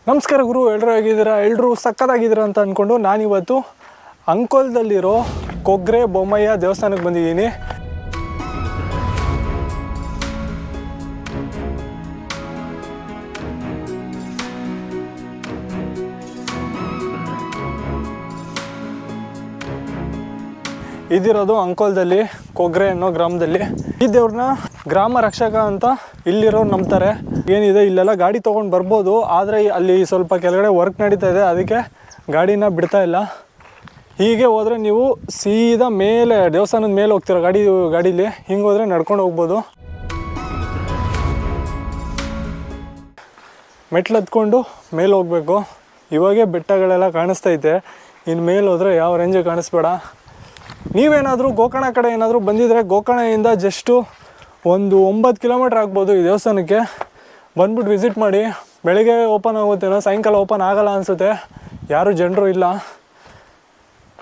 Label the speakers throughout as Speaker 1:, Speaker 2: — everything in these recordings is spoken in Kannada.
Speaker 1: ನಮಸ್ಕಾರ ಗುರು, ಎಲ್ಲರೂ ಹೇಗಿದ್ದೀರಾ? ಎಲ್ಲರೂ ಸಕ್ಕತ್ತಾಗಿದ್ದೀರಾ ಅಂತ ಅಂದ್ಕೊಂಡು ನಾನಿವತ್ತು ಅಂಕೋಲದಲ್ಲಿರೋ ಕೊಗ್ರೆ ಬೊಮ್ಮಯ್ಯ ದೇವಸ್ಥಾನಕ್ಕೆ ಬಂದಿದ್ದೀನಿ. ಇದಿರೋದು ಅಂಕೋಲದಲ್ಲಿ ಕೊಗ್ರೆ ಅನ್ನೋ ಗ್ರಾಮದಲ್ಲಿ. ಈ ದೇವ್ರನ್ನ ಗ್ರಾಮ ರಕ್ಷಕ ಅಂತ ಇಲ್ಲಿರೋರು ನಂಬ್ತಾರೆ. ಏನಿದೆ ಇಲ್ಲೆಲ್ಲ ಗಾಡಿ ತೊಗೊಂಡು ಬರ್ಬೋದು, ಆದರೆ ಅಲ್ಲಿ ಸ್ವಲ್ಪ ಕೆಳಗಡೆ ವರ್ಕ್ ನಡೀತಾ ಇದೆ, ಅದಕ್ಕೆ ಗಾಡಿನ ಬಿಡ್ತಾ ಇಲ್ಲ. ಹೀಗೆ ಹೋದರೆ ನೀವು ಸೀದಾ ಮೇಲೆ ದೇವಸ್ಥಾನದ ಮೇಲೆ ಹೋಗ್ತೀರ ಗಾಡೀಲಿ ಹಿಂಗೆ ಹೋದರೆ ನಡ್ಕೊಂಡು ಹೋಗ್ಬೋದು. ಮೆಟ್ಲು ಹತ್ಕೊಂಡು ಮೇಲೆ ಹೋಗಬೇಕು. ಇವಾಗೇ ಬೆಟ್ಟಗಳೆಲ್ಲ ಕಾಣಿಸ್ತೈತೆ, ಇನ್ನು ಮೇಲೆ ಹೋದರೆ ಯಾವ ರೇಂಜಿಗೆ ಕಾಣಿಸ್ಬೇಡ. ನೀವೇನಾದರೂ ಗೋಕರ್ಣ ಕಡೆ ಏನಾದರೂ ಬಂದಿದ್ದರೆ ಗೋಕರ್ಣದಿಂದ ಜಸ್ಟು ಒಂದು 9 ಕಿಲೋಮೀಟ್ರ್ ಆಗ್ಬೋದು ಈ ದೇವಸ್ಥಾನಕ್ಕೆ. ಬಂದ್ಬಿಟ್ಟು ವಿಸಿಟ್ ಮಾಡಿ. ಬೆಳಗ್ಗೆ ಓಪನ್ ಆಗುತ್ತೇನೋ, ಸಾಯಂಕಾಲ ಓಪನ್ ಆಗಲ್ಲ ಅನಿಸುತ್ತೆ, ಯಾರೂ ಜನರು ಇಲ್ಲ.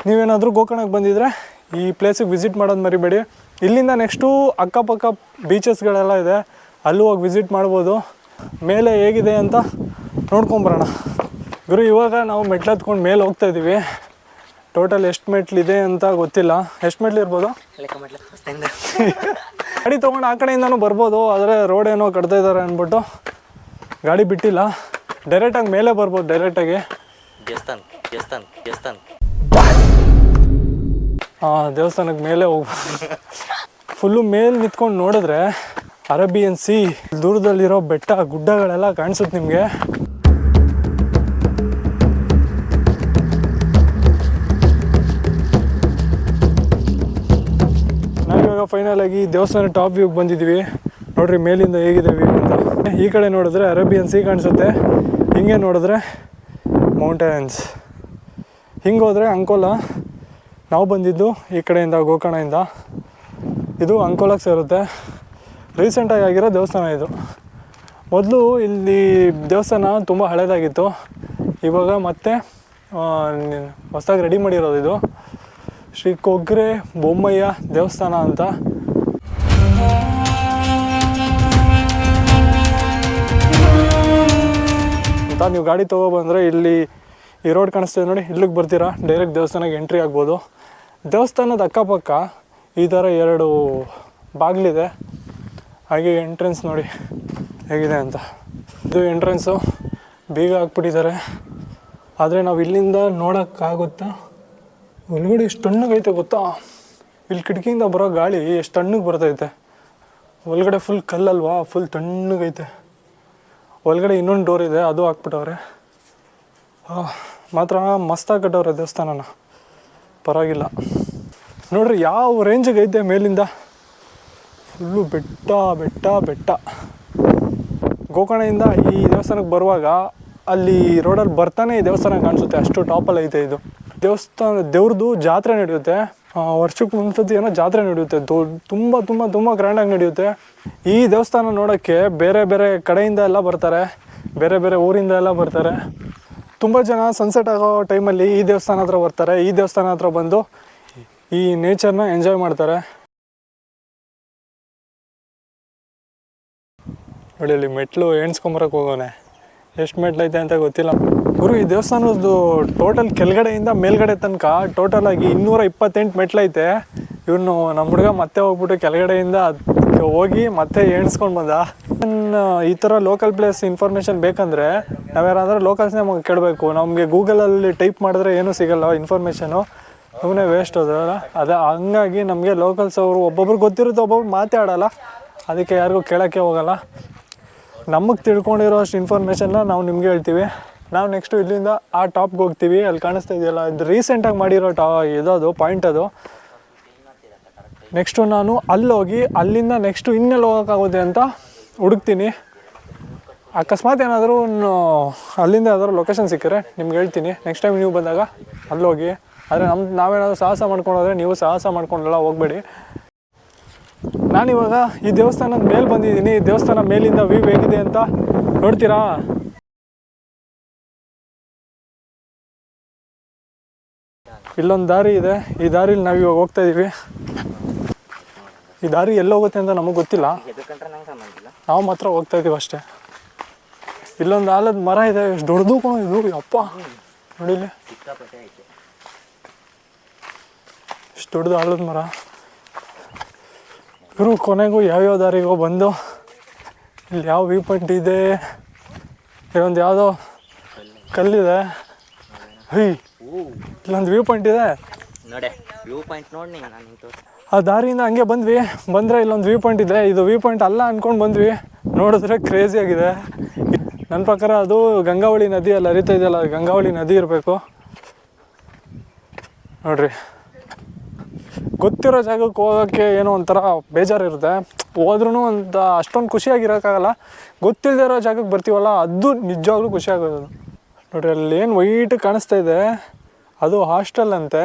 Speaker 1: ನೀವೇನಾದರೂ ಗೋಕರ್ಣಕ್ಕೆ ಬಂದಿದ್ದರೆ ಈ ಪ್ಲೇಸಿಗೆ ವಿಸಿಟ್ ಮಾಡೋದು ಮರಿಬೇಡಿ. ಇಲ್ಲಿಂದ ನೆಕ್ಸ್ಟು ಅಕ್ಕಪಕ್ಕ ಬೀಚಸ್ಗಳೆಲ್ಲ ಇದೆ, ಅಲ್ಲೂ ಹೋಗಿ ವಿಸಿಟ್ ಮಾಡ್ಬೋದು. ಮೇಲೆ ಹೇಗಿದೆ ಅಂತ ನೋಡ್ಕೊಂಬರೋಣ. ಗುರು, ಇವಾಗ ನಾವು ಮೆಟ್ಲು ಹತ್ಕೊಂಡು ಮೇಲೆ ಹೋಗ್ತಾಯಿದ್ದೀವಿ. ಟೋಟಲ್ ಎಷ್ಟು ಮೆಟ್ಲಿದೆ ಅಂತ ಗೊತ್ತಿಲ್ಲ. ಎಷ್ಟು ಮೆಟ್ಲು ಇರ್ಬೋದು? ಗಾಡಿ ತೊಗೊಂಡು ಆ ಕಡೆಯಿಂದನೂ ಬರ್ಬೋದು, ಆದರೆ ರೋಡ್ ಏನೋ ಕಟ್ತಾ ಇದ್ದಾರೆ ಅಂದ್ಬಿಟ್ಟು ಗಾಡಿ ಬಿಟ್ಟಿಲ್ಲ. ಡೈರೆಕ್ಟಾಗಿ ಮೇಲೆ ಬರ್ಬೋದು. ಡೈರೆಕ್ಟಾಗಿ ದೇವಸ್ಥಾನಕ್ಕೆ ಮೇಲೆ ಹೋಗ್ಬೋದು. ಫುಲ್ಲು ಮೇಲೆ ನಿಂತ್ಕೊಂಡು ನೋಡಿದ್ರೆ ಅರೇಬಿಯನ್ ಸೀ, ದೂರದಲ್ಲಿರೋ ಬೆಟ್ಟ ಗುಡ್ಡಗಳೆಲ್ಲ ಕಾಣಿಸುತ್ತೆ ನಿಮಗೆ. ನಾವಿವಾಗ ಫೈನಲ್ ಆಗಿ ದೇವಸ್ಥಾನ ಟಾಪ್ ವ್ಯೂಗೆ ಬಂದಿದ್ದೀವಿ. ನೋಡ್ರಿ ಮೇಲಿಂದ ಹೇಗಿದೆ ವ್ಯೂ ಅಂತ. ಈ ಕಡೆ ನೋಡಿದ್ರೆ ಅರೇಬಿಯನ್ ಸೀ ಕಾಣಿಸುತ್ತೆ, ಹಿಂಗೆ ನೋಡಿದ್ರೆ ಮೌಂಟೇನ್ಸ್. ಹಿಂಗೆ ಹೋದರೆ ಅಂಕೋಲ. ನಾವು ಬಂದಿದ್ದು ಈ ಕಡೆಯಿಂದ ಗೋಕರ್ಣದಿಂದ. ಇದು ಅಂಕೋಲಕ್ಕೆ ಸೇರುತ್ತೆ. ರೀಸೆಂಟಾಗಿ ಆಗಿರೋ ದೇವಸ್ಥಾನ ಇದು. ಮೊದಲು ಇಲ್ಲಿ ದೇವಸ್ಥಾನ ತುಂಬ ಹಳೇದಾಗಿತ್ತು, ಇವಾಗ ಮತ್ತೆ ಹೊಸದಾಗಿ ರೆಡಿ ಮಾಡಿರೋದು. ಇದು ಶ್ರೀ ಕೊಗ್ರೆ ಬೊಮ್ಮಯ್ಯ ದೇವಸ್ಥಾನ ಅಂತ. ನೀವು ಗಾಡಿ ತೊಗೊಬಂದರೆ ಇಲ್ಲಿ ಈ ರೋಡ್ ಕಾಣಿಸ್ತದೆ ನೋಡಿ, ಇಲ್ಲಿಗೆ ಬರ್ತೀರಾ, ಡೈರೆಕ್ಟ್ ದೇವಸ್ಥಾನಕ್ಕೆ ಎಂಟ್ರಿ ಆಗ್ಬೋದು. ದೇವಸ್ಥಾನದ ಅಕ್ಕಪಕ್ಕ ಈ ಥರ 2 ಬಾಗಿಲಿದೆ. ಹಾಗೆ ಎಂಟ್ರೆನ್ಸ್ ನೋಡಿ ಹೇಗಿದೆ ಅಂತ. ಇದು ಎಂಟ್ರೆನ್ಸು, ಬೀಗ ಹಾಕ್ಬಿಟ್ಟಿದ್ದಾರೆ. ಆದರೆ ನಾವು ಇಲ್ಲಿಂದ ನೋಡೋಕ್ಕಾಗುತ್ತಾ? ಒಳಗಡೆ ಎಷ್ಟು ತಣ್ಣಗೈತೆ ಗೊತ್ತಾ? ಇಲ್ಲಿ ಕಿಟಕಿಯಿಂದ ಬರೋ ಗಾಳಿ ಎಷ್ಟು ತಣ್ಣಗೆ ಬರ್ತೈತೆ. ಒಳಗಡೆ ಫುಲ್ ಕಲ್ಲಲ್ವಾ, ಫುಲ್ ತಣ್ಣಗೈತೆ. ಒಳಗಡೆ ಇನ್ನೊಂದು ಡೋರ್ ಇದೆ, ಅದು ಹಾಕ್ಬಿಟ್ಟವ್ರೆ. ಮಾತ್ರ ಮಸ್ತಾಗಿ ಕಟ್ಟವ್ರೆ ದೇವಸ್ಥಾನನ, ಪರವಾಗಿಲ್ಲ. ನೋಡ್ರಿ ಯಾವ ರೇಂಜಿಗೆ ಐತೆ ಮೇಲಿಂದ. ಫುಲ್ಲು ಬೆಟ್ಟ ಬೆಟ್ಟ ಬೆಟ್ಟ. ಗೋಕರ್ಣದಿಂದ ಈ ದೇವಸ್ಥಾನಕ್ಕೆ ಬರುವಾಗ ಅಲ್ಲಿ ರೋಡಲ್ಲಿ ಬರ್ತಾನೆ ಈ ದೇವಸ್ಥಾನ ಕಾಣಿಸುತ್ತೆ, ಅಷ್ಟು ಟಾಪಲ್ಲಿ ಐತೆ ಇದು ದೇವಸ್ಥಾನ. ದೇವ್ರದ್ದು ಜಾತ್ರೆ ನಡೆಯುತ್ತೆ, ವರ್ಷಕ್ಕೆ ಒಂದ್ಸತಿ ಏನೋ ಜಾತ್ರೆ ನಡೆಯುತ್ತೆ. ತುಂಬ ತುಂಬ ತುಂಬ ಗ್ರ್ಯಾಂಡಾಗಿ ನಡೆಯುತ್ತೆ. ಈ ದೇವಸ್ಥಾನ ನೋಡೋಕ್ಕೆ ಬೇರೆ ಬೇರೆ ಕಡೆಯಿಂದ ಎಲ್ಲ ಬರ್ತಾರೆ, ಬೇರೆ ಬೇರೆ ಊರಿಂದ ಎಲ್ಲ ಬರ್ತಾರೆ. ತುಂಬ ಜನ ಸನ್ಸೆಟ್ ಆಗೋ ಟೈಮಲ್ಲಿ ಈ ದೇವಸ್ಥಾನ ಹತ್ರ ಬರ್ತಾರೆ. ಈ ದೇವಸ್ಥಾನ ಹತ್ರ ಬಂದು ಈ ನೇಚರ್ನ ಎಂಜಾಯ್ ಮಾಡ್ತಾರೆ. ನೋಡಿ ಅಲ್ಲಿ ಮೆಟ್ಲು ಎಣ್ಸ್ಕೊಂಬರಕ್ಕೆ ಹೋಗೋನೆ, ಎಷ್ಟು ಮೆಟ್ಲೈತೆ ಅಂತ ಗೊತ್ತಿಲ್ಲ. ಗುರು, ಈ ದೇವಸ್ಥಾನದ್ದು ಟೋಟಲ್ ಕೆಳಗಡೆಯಿಂದ ಮೇಲ್ಗಡೆ ತನಕ ಟೋಟಲಾಗಿ 228 ಮೆಟ್ಲೈತೆ. ಇವನು ನಮ್ಮ ಹುಡುಗ ಮತ್ತೆ ಹೋಗ್ಬಿಟ್ಟು ಕೆಳಗಡೆಯಿಂದ ಹೋಗಿ ಮತ್ತೆ ಎಣ್ಸ್ಕೊಂಡು ಬಂದ. ಈ ಥರ ಲೋಕಲ್ ಪ್ಲೇಸ್ ಇನ್ಫಾರ್ಮೇಷನ್ ಬೇಕಂದರೆ ನಾವ್ಯಾರಾದ್ರೂ ಲೋಕಲ್ಸ್ನೇ ಕೇಳಬೇಕು. ನಮಗೆ ಗೂಗಲಲ್ಲಿ ಟೈಪ್ ಮಾಡಿದ್ರೆ ಏನೂ ಸಿಗೋಲ್ಲ ಇನ್ಫಾರ್ಮೇಷನು, ಸುಮ್ಮನೆ ವೇಸ್ಟ್ ಹೋದ್ರಲ್ಲ. ಅದೇ ಹಂಗಾಗಿ ನಮಗೆ ಲೋಕಲ್ಸ್ ಅವರು ಒಬ್ಬೊಬ್ರು ಗೊತ್ತಿರುತ್ತೆ, ಒಬ್ಬೊಬ್ರು ಮಾತಾಡಲ್ಲ, ಅದಕ್ಕೆ ಯಾರಿಗೂ ಕೇಳೋಕ್ಕೆ ಹೋಗಲ್ಲ. ನಮಗೆ ತಿಳ್ಕೊಂಡಿರೋ ಅಷ್ಟು ಇನ್ಫಾರ್ಮೇಷನ್ನ ನಾವು ನಿಮಗೆ ಹೇಳ್ತೀವಿ. ನಾವು ನೆಕ್ಸ್ಟು ಇಲ್ಲಿಂದ ಆ ಟಾಪ್ಗೆ ಹೋಗ್ತೀವಿ. ಅಲ್ಲಿ ಕಾಣಿಸ್ತಾ ಇದೆಯಲ್ಲ, ಇದು ರೀಸೆಂಟಾಗಿ ಮಾಡಿರೋ ಇದದು ಪಾಯಿಂಟ್ ಅದು. ನೆಕ್ಸ್ಟು ನಾನು ಅಲ್ಲೋಗಿ ಅಲ್ಲಿಂದ ನೆಕ್ಸ್ಟು ಇನ್ನೆಲ್ಲಿ ಹೋಗೋಕ್ಕಾಗುತ್ತೆ ಅಂತ ಹುಡುಕ್ತೀನಿ. ಅಕಸ್ಮಾತ್ ಏನಾದರೂ ಅಲ್ಲಿಂದ ಯಾವ್ದಾದ್ರು ಲೊಕೇಶನ್ ಸಿಕ್ಕರೆ ನಿಮ್ಗೆ ಹೇಳ್ತೀನಿ. ನೆಕ್ಸ್ಟ್ ಟೈಮ್ ನೀವು ಬಂದಾಗ ಅಲ್ಲೋಗಿ. ಆದರೆ ನಾವೇನಾದರೂ ಸಾಹಸ ಮಾಡ್ಕೊಂಡೋದ್ರೆ ನೀವು ಸಾಹಸ ಮಾಡ್ಕೊಂಡೆಲ್ಲ ಹೋಗಬೇಡಿ. ನಾನಿವಾಗ ಈ ದೇವಸ್ಥಾನದ ಮೇಲೆ ಬಂದಿದ್ದೀನಿ. ಈ ದೇವಸ್ಥಾನ ಮೇಲಿಂದ ವ್ಯೂ ಹೇಗಿದೆ ಅಂತ ನೋಡ್ತೀರಾ? ಇಲ್ಲೊಂದು ದಾರಿ ಇದೆ, ಈ ದಾರಿಲಿ ನಾವು ಇವಾಗ ಹೋಗ್ತಾ ಇದ್ದೀವಿ. ಈ ದಾರಿ ಎಲ್ಲೋಗುತ್ತೆ ಅಂತ ನಮಗೆ ಗೊತ್ತಿಲ್ಲ, ನಾವು ಮಾತ್ರ ಹೋಗ್ತಾ ಇದ್ದೀವಿ ಅಷ್ಟೇ. ಇಲ್ಲೊಂದು ಆಲದ ಮರ ಇದೆ, ಎಷ್ಟು ದೊಡ್ಡದು ಕಣ ಇದು, ಅಪ್ಪ ನೋಡಿಲ್ಲ ಎಷ್ಟು ದೊಡ್ಡದು ಆಲದ ಮರ. ಇವರು ಕೊನೆಗೂ ಯಾವ್ಯಾವ ದಾರಿಗೋ ಬಂದು ಇಲ್ಲಿ ಯಾವ ವ್ಯೂ ಪಾಯಿಂಟ್ ಇದೆ, ಇಲ್ಲೊಂದು ಯಾವುದೋ ಕಲ್ಲಿದೆ, ಇಲ್ಲೊಂದು ವ್ಯೂ ಪಾಯಿಂಟ್ ಇದೆ
Speaker 2: ನೋಡಿ. ವ್ಯೂ ಪಾಯಿಂಟ್ ನೋಡಿ ನಾನು
Speaker 1: ಆ ದಾರಿಯಿಂದ ಹಂಗೆ ಬಂದ್ವಿ. ಬಂದರೆ ಇಲ್ಲೊಂದು ವ್ಯೂ ಪಾಯಿಂಟ್ ಇದೆ, ಇದು ವ್ಯೂ ಪಾಯಿಂಟ್ ಅಲ್ಲ ಅಂದ್ಕೊಂಡು ಬಂದ್ವಿ. ನೋಡಿದ್ರೆ ಕ್ರೇಜಿ ಆಗಿದೆ. ನನ್ನ ಪ್ರಕಾರ ಅದು ಗಂಗಾವಳಿ ನದಿ ಅಲ್ಲಿ ಹರಿತಾ ಇದೆಯಲ್ಲ, ಗಂಗಾವಳಿ ನದಿ ಇರಬೇಕು ನೋಡ್ರಿ. ಗೊತ್ತಿರೋ ಜಾಗಕ್ಕೆ ಹೋಗೋಕ್ಕೆ ಏನೋ ಒಂಥರ ಬೇಜಾರಿರುತ್ತೆ, ಹೋದ್ರೂ ಅಂತ ಅಷ್ಟೊಂದು ಖುಷಿಯಾಗಿರೋಕ್ಕಾಗಲ್ಲ. ಗೊತ್ತಿಲ್ಲದೆ ಇರೋ ಜಾಗಕ್ಕೆ ಬರ್ತೀವಲ್ಲ, ಅದು ನಿಜವಾಗ್ಲೂ ಖುಷಿ ಆಗೋದು. ನೋಡ್ರಿ ಅಲ್ಲಿ ಏನು ವೈಟ್ ಕಾಣಿಸ್ತಾ ಇದೆ, ಅದು ಹಾಸ್ಟೆಲ್ ಅಂತೆ.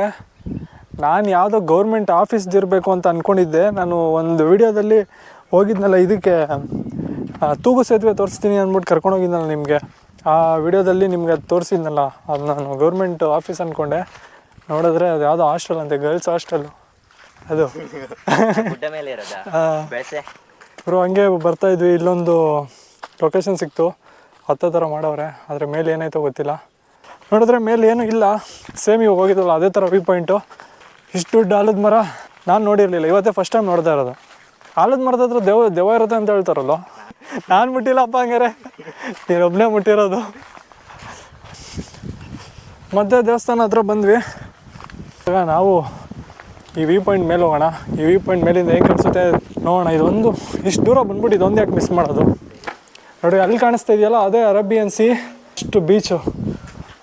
Speaker 1: ನಾನು ಯಾವುದೋ ಗೌರ್ಮೆಂಟ್ ಆಫೀಸ್ದಿರಬೇಕು ಅಂತ ಅಂದ್ಕೊಂಡಿದ್ದೆ. ನಾನು ಒಂದು ವಿಡಿಯೋದಲ್ಲಿ ಹೋಗಿದ್ನಲ್ಲ, ಇದಕ್ಕೆ ತೂಗು ಸೇತುವೆ ತೋರಿಸ್ತೀನಿ ಅಂದ್ಬಿಟ್ಟು ಕರ್ಕೊಂಡೋಗಿದ್ನಲ್ಲ ನಿಮಗೆ, ಆ ವಿಡಿಯೋದಲ್ಲಿ ನಿಮ್ಗೆ ಅದು ತೋರಿಸಿದ್ನಲ್ಲ, ಅದು ನಾನು ಗೌರ್ಮೆಂಟ್ ಆಫೀಸ್ ಅಂದ್ಕೊಂಡೆ. ನೋಡಿದ್ರೆ ಅದು ಯಾವುದೋ ಹಾಸ್ಟೆಲ್ ಅಂತೆ, ಗರ್ಲ್ಸ್ ಹಾಸ್ಟೆಲ್ಲು ಅದು. ಇವರು ಹಂಗೆ ಬರ್ತಾಯಿದ್ವಿ, ಇಲ್ಲೊಂದು ಲೊಕೇಶನ್ ಸಿಕ್ತು, ಹತ್ತೋ ಥರ ಮಾಡವ್ರೆ. ಆದರೆ ಮೇಲೆ ಏನಾಯ್ತೋ ಗೊತ್ತಿಲ್ಲ. ನೋಡಿದ್ರೆ ಮೇಲೆ ಏನೂ ಇಲ್ಲ, ಸೇಮ್ ಇವಾಗ ಹೋಗಿದ್ದಲ್ಲ ಅದೇ ಥರ ವ್ಯೂ ಪಾಯಿಂಟು. ಇಷ್ಟು ದೊಡ್ಡ ಆಲದ ಮರ ನಾನು ನೋಡಿರಲಿಲ್ಲ, ಇವತ್ತೇ ಫಸ್ಟ್ ಟೈಮ್ ನೋಡ್ತಾ ಇರೋದು. ಆಲದ ಮರದ ಹತ್ರ ದೆವ್ವ ಇರುತ್ತೆ ಅಂತ ಹೇಳ್ತಾರಲ್ಲ, ನಾನು ಮುಟ್ಟಿಲ್ಲಪ್ಪ ಹಂಗಾರೆ, ನೀನೊಬ್ಬನೇ ಮುಟ್ಟಿರೋದು. ಮತ್ತೆ ದೇವಸ್ಥಾನ ಹತ್ರ ಬಂದ್ವಿ. ಈಗ ನಾವು ಈ ವ್ಯೂ ಪಾಯಿಂಟ್ ಮೇಲೆ ಹೋಗೋಣ. ಈ ವ್ಯೂ ಪಾಯಿಂಟ್ ಮೇಲಿಂದ ಹೇಗೆ ಕಾಣಿಸುತ್ತೆ ನೋಡೋಣ. ಇದೊಂದು ಇಷ್ಟು ದೂರ ಬಂದ್ಬಿಟ್ಟು ಇದೊಂದು ಯಾಕೆ ಮಿಸ್ ಮಾಡೋದು. ನೋಡಿ ಅಲ್ಲಿ ಕಾಣಿಸ್ತಾ ಇದೆಯಲ್ಲ, ಅದೇ ಅರೇಬಿಯನ್ ಸಿ. ಅಷ್ಟು ಬೀಚು,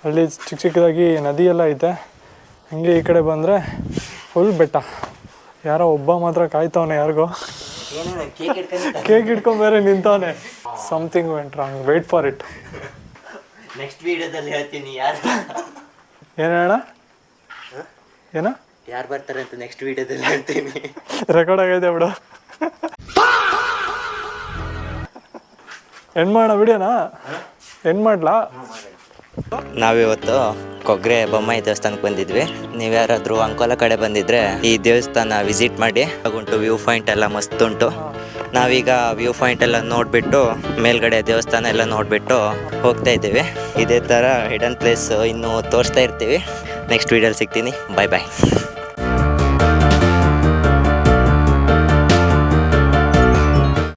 Speaker 1: ಅಲ್ಲಿ ಚಿಕ್ಕ ಚಿಕ್ಕದಾಗಿ ನದಿ ಎಲ್ಲ ಐತೆ. ಹಂಗೆ ಈ ಕಡೆ ಬಂದರೆ ಫುಲ್ ಬೆಟ್ಟ. ಯಾರೋ ಒಬ್ಬ ಮಾತ್ರ ಕಾಯ್ತವನೆ, ಯಾರಿಗೋ ಕೇಕ್ ಇಟ್ಕೊಂಡು ಬೇರೆ ನಿಂತವನೆ. Something went wrong, wait for it.
Speaker 2: Next ವಿಡಿಯೋದಲ್ಲಿ ಹೇಳ್ತೀನಿ ಯಾರು
Speaker 1: ಏನ ಏನ
Speaker 2: ಯಾರು ಬರ್ತಾರೆ ಅಂತ ನೆಕ್ಸ್ಟ್ ವಿಡಿಯೋದಲ್ಲಿ ಹೇಳ್ತೀನಿ.
Speaker 1: ರೆಕಾರ್ಡ್ ಆಗೈತೆ ಬಿಡು. ಎಂಡ್ ಮಾಡೋಣ ವಿಡಿಯೋನಾ? ಎಂಡ್ ಮಾಡ್ಲಾ?
Speaker 2: ನಾವಿವತ್ತು ಕೊಗ್ರೆ ಬೊಮ್ಮಾಯಿ ದೇವಸ್ಥಾನಕ್ಕೆ ಬಂದಿದ್ವಿ. ನೀವು ಯಾರಾದರೂ ಅಂಕೋಲ ಕಡೆ ಬಂದಿದ್ರೆ ಈ ದೇವಸ್ಥಾನ ವಿಸಿಟ್ ಮಾಡಿ. ಹಾಗುಂಟು ವ್ಯೂ ಪಾಯಿಂಟ್ ಎಲ್ಲ ಮಸ್ತ್ ಉಂಟು. ನಾವೀಗ ವ್ಯೂ ಪಾಯಿಂಟ್ ಎಲ್ಲ ನೋಡಿಬಿಟ್ಟು ಮೇಲ್ಗಡೆ ದೇವಸ್ಥಾನ ಎಲ್ಲ ನೋಡಿಬಿಟ್ಟು ಹೋಗ್ತಾ ಇದ್ದೀವಿ. ಇದೇ ಥರ ಹಿಡನ್ ಪ್ಲೇಸ್ ಇನ್ನೂ ತೋರಿಸ್ತಾ ಇರ್ತೀವಿ. ನೆಕ್ಸ್ಟ್ ವೀಡಿಯೋಲಿ ಸಿಗ್ತೀನಿ. ಬಾಯ್ ಬಾಯ್.